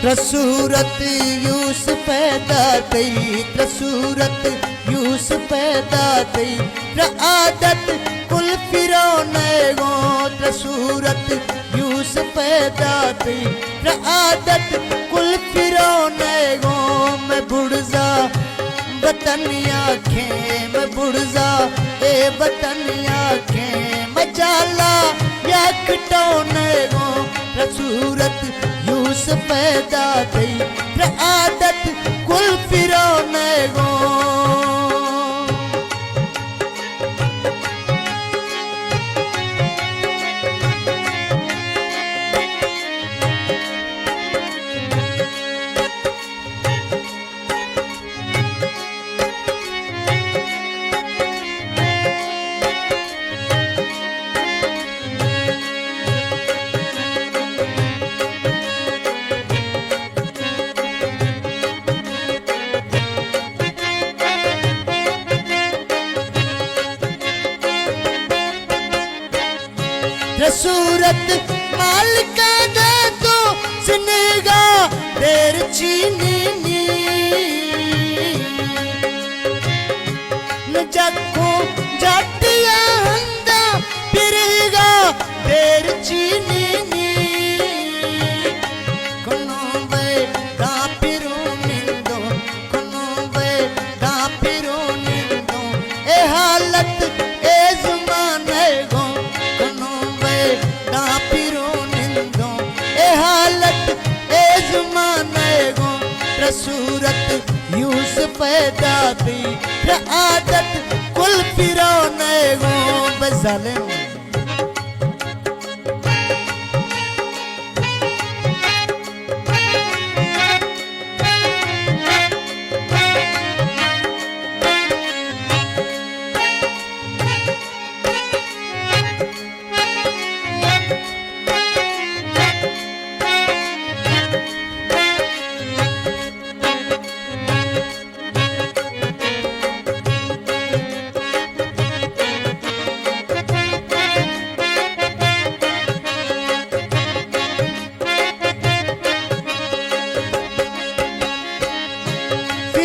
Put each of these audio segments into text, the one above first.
सूरत use पैदा थई सूरत use पैदा थई आदत कुल फिरौन गो सूरत यूस पैदा थई आदत कुल फिरौन गो मैं बुढ़जा बतनिया खे मैं बुढ़जा ए बतनिया खे मैं जाला या खटौन गो सूरत यूस पैदा थई आदत कुल फिरौन गो सूरत मालिका दे तो सिनेगा देर चीनी नी न जखो जाटिया हंदा फिरेगा देर चीनी नी कोनो वे दा फिरू निंदो कोनो वे दा फिरू निंदो ए हालत ए ज़माने गो सूरत यूस पैदा थी आदत कुल फिरौन गो बज़ालिम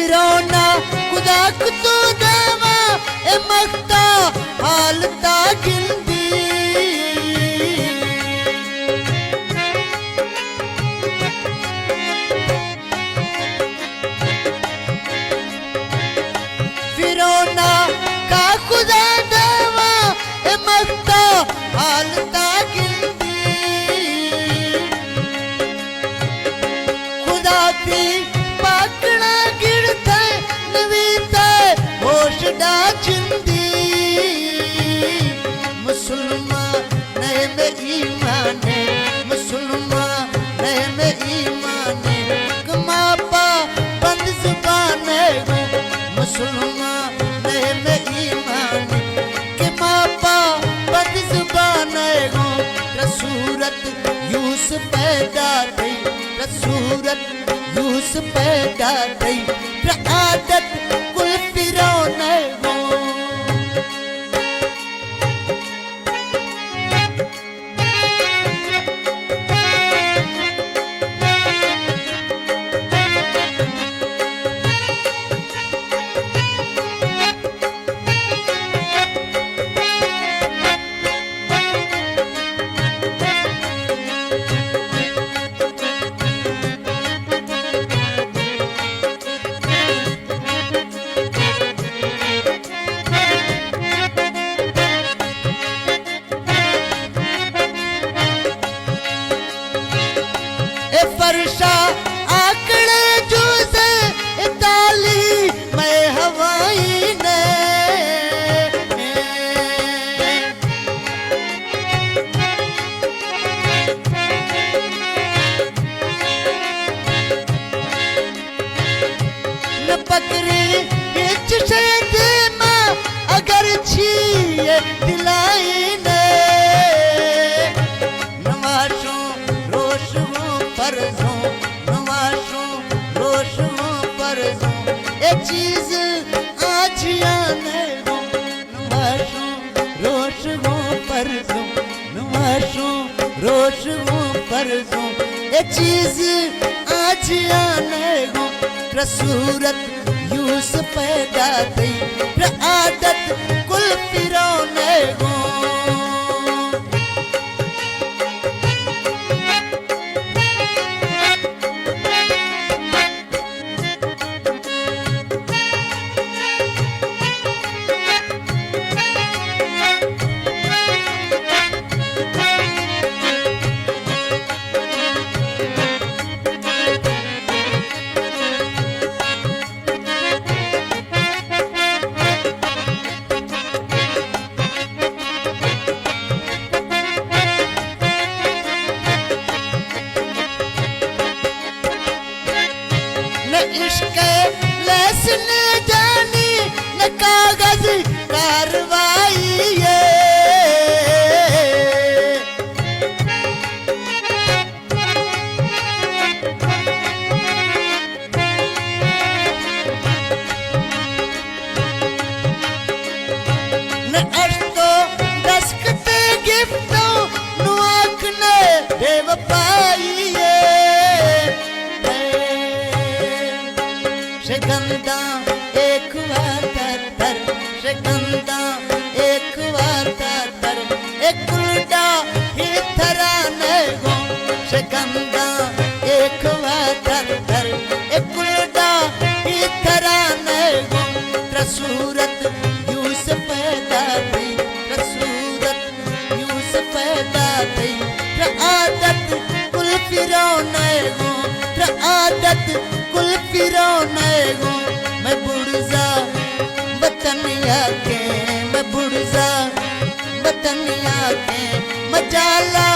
खुदा तो देवा ए मख्ता हालता गिंदी फिरौना का खुदा देवा ए मख्ता हालता गिंदी खुदा थी पाकड़ा गिरता होशडा चिंदी मुसलमान नए में ईमान है मुसलमान नए में ईमान है कमापा बंद जुबान है मुसलमान नए में ईमान है कमापा बंद जुबान है सूरत यूस पैदा थई सूरत यूस पैदा थई आदत कुल फिरौन गो फरशा आकड़े जूसे ताली मैं हवाई ने न पकड़े बिच शेद मां अगर छिए दिलाई ने नवाशों रोश परजों नवाशों रोशों परजों ये चीज आज आने दो नवाशों रोशों परजों नवाशों रोशों परजों ये चीज आज आने गो सूरत यूस पैदा थी आदत कुल फिरौने गो इश्क लहसन जानी न कागज कार्रवाई है न अश्तो दस्खते गिफ्टों नुआख ने बेवफाई है गंदा एक वार गंदा एक वार एक उल्टा ही थराने गो गंदा एक वार एक उल्टा ही थराने गो सूरत यूस पैदा थी सूरत यूस पैदा थी आदत कुल फिरौने गो आदत कुल फिरौने गो मैं बुढ़जा बतनिया के मैं बुढ़जा बतनिया के मजाला